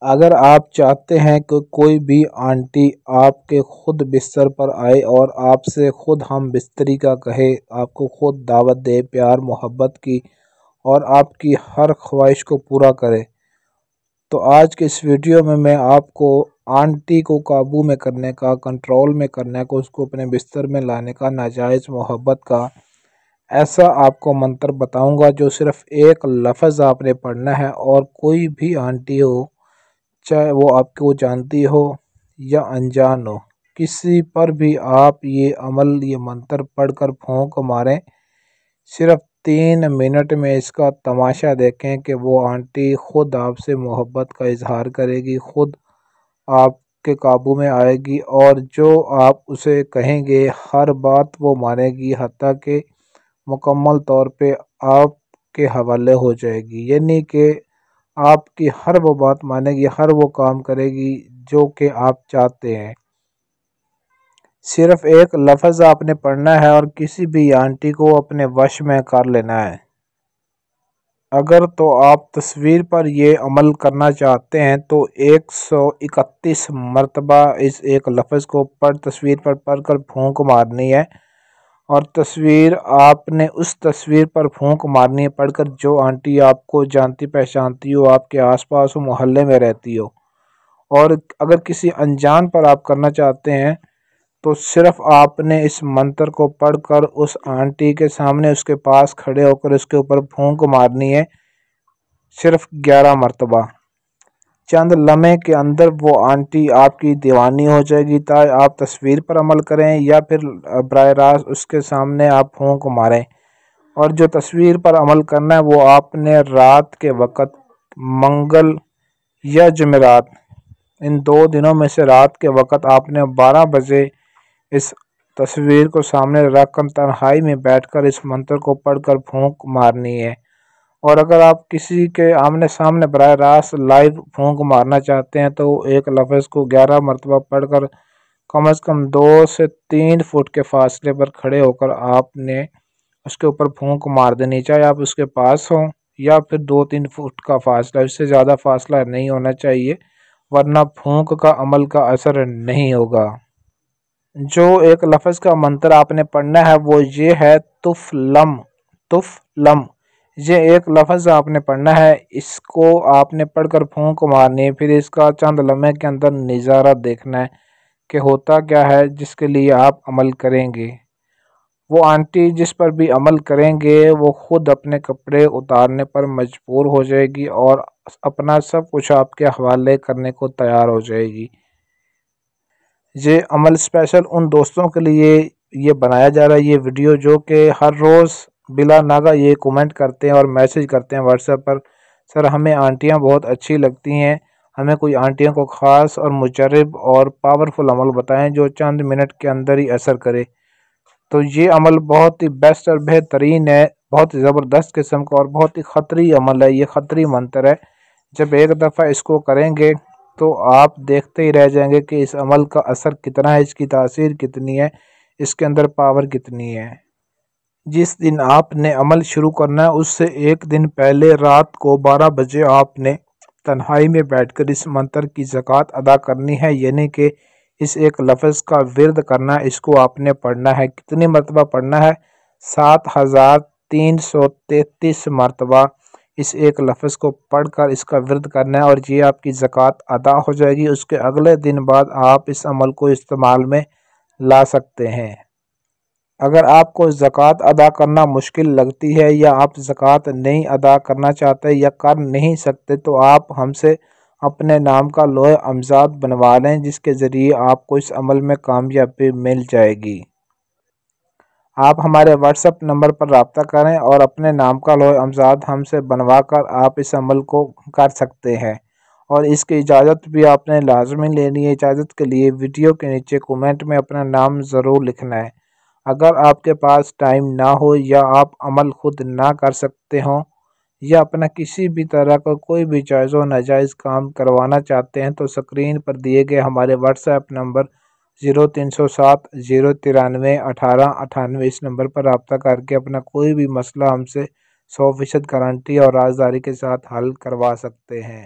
اگر آپ چاہتے ہیں کہ کوئی بھی آنٹی آپ کے خود بستر پر آئے اور آپ سے خود ہم بستری کا کہے، آپ کو خود دعوت دے پیار محبت کی اور آپ کی ہر خواہش کو پورا کرے، تو آج کے اس ویڈیو میں آپ کو آنٹی کو قابو میں کرنے کا، کنٹرول میں کرنے کا، اس کو اپنے بستر میں لانے کا، ناجائز محبت کا ایسا آپ کو منتر بتاؤں گا جو صرف ایک لفظ آپ نے پڑھنا ہے، اور کوئی بھی آنٹی ہو، چاہے وہ آپ کو جانتی ہو یا انجان ہو، کسی پر بھی آپ یہ عمل، یہ منتر پڑھ کر پھونک ماریں، صرف 3 منٹ میں اس کا تماشا دیکھیں کہ وہ آنٹی خود آپ سے محبت کا اظہار کرے گی، خود آپ کے قابو میں آئے گی، اور جو آپ اسے کہیں گے ہر بات وہ مانے گی، حتیٰ کہ مکمل طور پہ آپ کے حوالے ہو جائے گی، یعنی کہ آپ کی ہر وہ بات مانے گی، ہر وہ کام کرے گی جو کہ آپ چاہتے ہیں۔ صرف ایک لفظ آپ نے پڑھنا ہے اور کسی بھی آنٹی کو اپنے وش میں کر لینا ہے۔ اگر تو آپ تصویر پر یہ عمل کرنا چاہتے ہیں تو 131 مرتبہ اس ایک لفظ کو تصویر پر پڑھ کر پھونک مارنی ہے، اور تصویر آپ نے اس تصویر پر پھونک مارنی ہے پڑھ کر جو آنٹی آپ کو جانتی پہچانتی ہو، آپ کے آس پاس ہو، محلے میں رہتی ہو۔ اور اگر کسی انجان پر آپ کرنا چاہتے ہیں تو صرف آپ نے اس منتر کو پڑھ کر اس آنٹی کے سامنے اس کے پاس کھڑے ہو کر اس کے اوپر پھونک مارنی ہے، صرف 11 مرتبہ۔ چند لمحے کے اندر وہ آنٹی آپ کی دیوانی ہو جائے گی، چاہے آپ تصویر پر عمل کریں یا پھر براہ راست اس کے سامنے آپ پھونک ماریں۔ اور جو تصویر پر عمل کرنا ہے وہ آپ نے رات کے وقت، منگل یا جمعرات، ان 2 دنوں میں سے رات کے وقت آپ نے 12 بجے اس تصویر کو سامنے رکھ کر تنہائی میں بیٹھ کر اس منتر کو پڑھ کر پھونک مارنی ہے۔ اور اگر آپ کسی کے آمنے سامنے براہ راست لائیو پھونک مارنا چاہتے ہیں تو ایک لفظ کو 11 مرتبہ پڑھ کر کم از کم 2 سے 3 فٹ کے فاصلے پر کھڑے ہو کر آپ نے اس کے اوپر پھونک مار دینی، چاہے آپ اس کے پاس ہوں یا پھر 2-3 فٹ کا فاصلہ، اس سے زیادہ فاصلہ نہیں ہونا چاہیے، ورنہ پھونک کا عمل کا اثر نہیں ہوگا۔ جو ایک لفظ کا منتر آپ نے پڑھنا ہے وہ یہ ہے تفلم، تفلم، یہ ایک لفظ آپ نے پڑھنا ہے، اس کو آپ نے پڑھ کر پھونک مارنی ہے، پھر اس کا چند لمحے کے اندر نظارہ دیکھنا ہے کہ ہوتا کیا ہے جس کے لیے آپ عمل کریں گے۔ وہ آنٹی جس پر بھی عمل کریں گے وہ خود اپنے کپڑے اتارنے پر مجبور ہو جائے گی اور اپنا سب کچھ آپ کے حوالے کرنے کو تیار ہو جائے گی۔ یہ عمل اسپیشل ان دوستوں کے لیے یہ بنایا جا رہا ہے، یہ ویڈیو، جو کہ ہر روز بلا ناغہ یہ کمنٹ کرتے ہیں اور میسج کرتے ہیں واٹس ایپ پر، سر ہمیں آنٹیاں بہت اچھی لگتی ہیں، ہمیں کوئی آنٹیوں کو خاص اور مجرب اور پاورفل عمل بتائیں جو چند منٹ کے اندر ہی اثر کرے۔ تو یہ عمل بہت ہی بیسٹ اور بہترین ہے، بہت ہی زبردست قسم کا اور بہت ہی خطری عمل ہے، یہ خطری منتر ہے۔ جب ایک دفعہ اس کو کریں گے تو آپ دیکھتے ہی رہ جائیں گے کہ اس عمل کا اثر کتنا ہے، اس کی تاثیر کتنی ہے، اس کے اندر پاور کتنی ہے۔ جس دن آپ نے عمل شروع کرنا ہے اس سے ایک دن پہلے رات کو 12 بجے آپ نے تنہائی میں بیٹھ کر اس منتر کی زکوٰۃ ادا کرنی ہے، یعنی کہ اس ایک لفظ کا ورد کرنا ہے، اس کو آپ نے پڑھنا ہے۔ کتنی مرتبہ پڑھنا ہے؟ 7333 مرتبہ اس ایک لفظ کو پڑھ کر اس کا ورد کرنا ہے، اور یہ آپ کی زکوٰۃ ادا ہو جائے گی۔ اس کے اگلے دن بعد آپ اس عمل کو استعمال میں لا سکتے ہیں۔ اگر آپ کو زکوٰۃ ادا کرنا مشکل لگتی ہے یا آپ زکوٰۃ نہیں ادا کرنا چاہتے یا کر نہیں سکتے تو آپ ہم سے اپنے نام کا لوح امزاد بنوا لیں، جس کے ذریعے آپ کو اس عمل میں کامیابی مل جائے گی۔ آپ ہمارے واٹس ایپ نمبر پر رابطہ کریں اور اپنے نام کا لوح امزاد ہم سے بنوا کر آپ اس عمل کو کر سکتے ہیں، اور اس کی اجازت بھی آپ نے لازمی لینی ہے۔ اجازت کے لیے ویڈیو کے نیچے کومنٹ میں اپنا نام ضرور لکھنا ہے۔ اگر آپ کے پاس ٹائم نہ ہو یا آپ عمل خود نہ کر سکتے ہوں یا اپنا کسی بھی طرح کا کوئی بھی جائز و ناجائز کام کروانا چاہتے ہیں تو اسکرین پر دیے گئے ہمارے واٹس ایپ نمبر 0307 093 1898 اس نمبر پر رابطہ کر کے اپنا کوئی بھی مسئلہ ہم سے 100% گارنٹی اور رازداری کے ساتھ حل کروا سکتے ہیں۔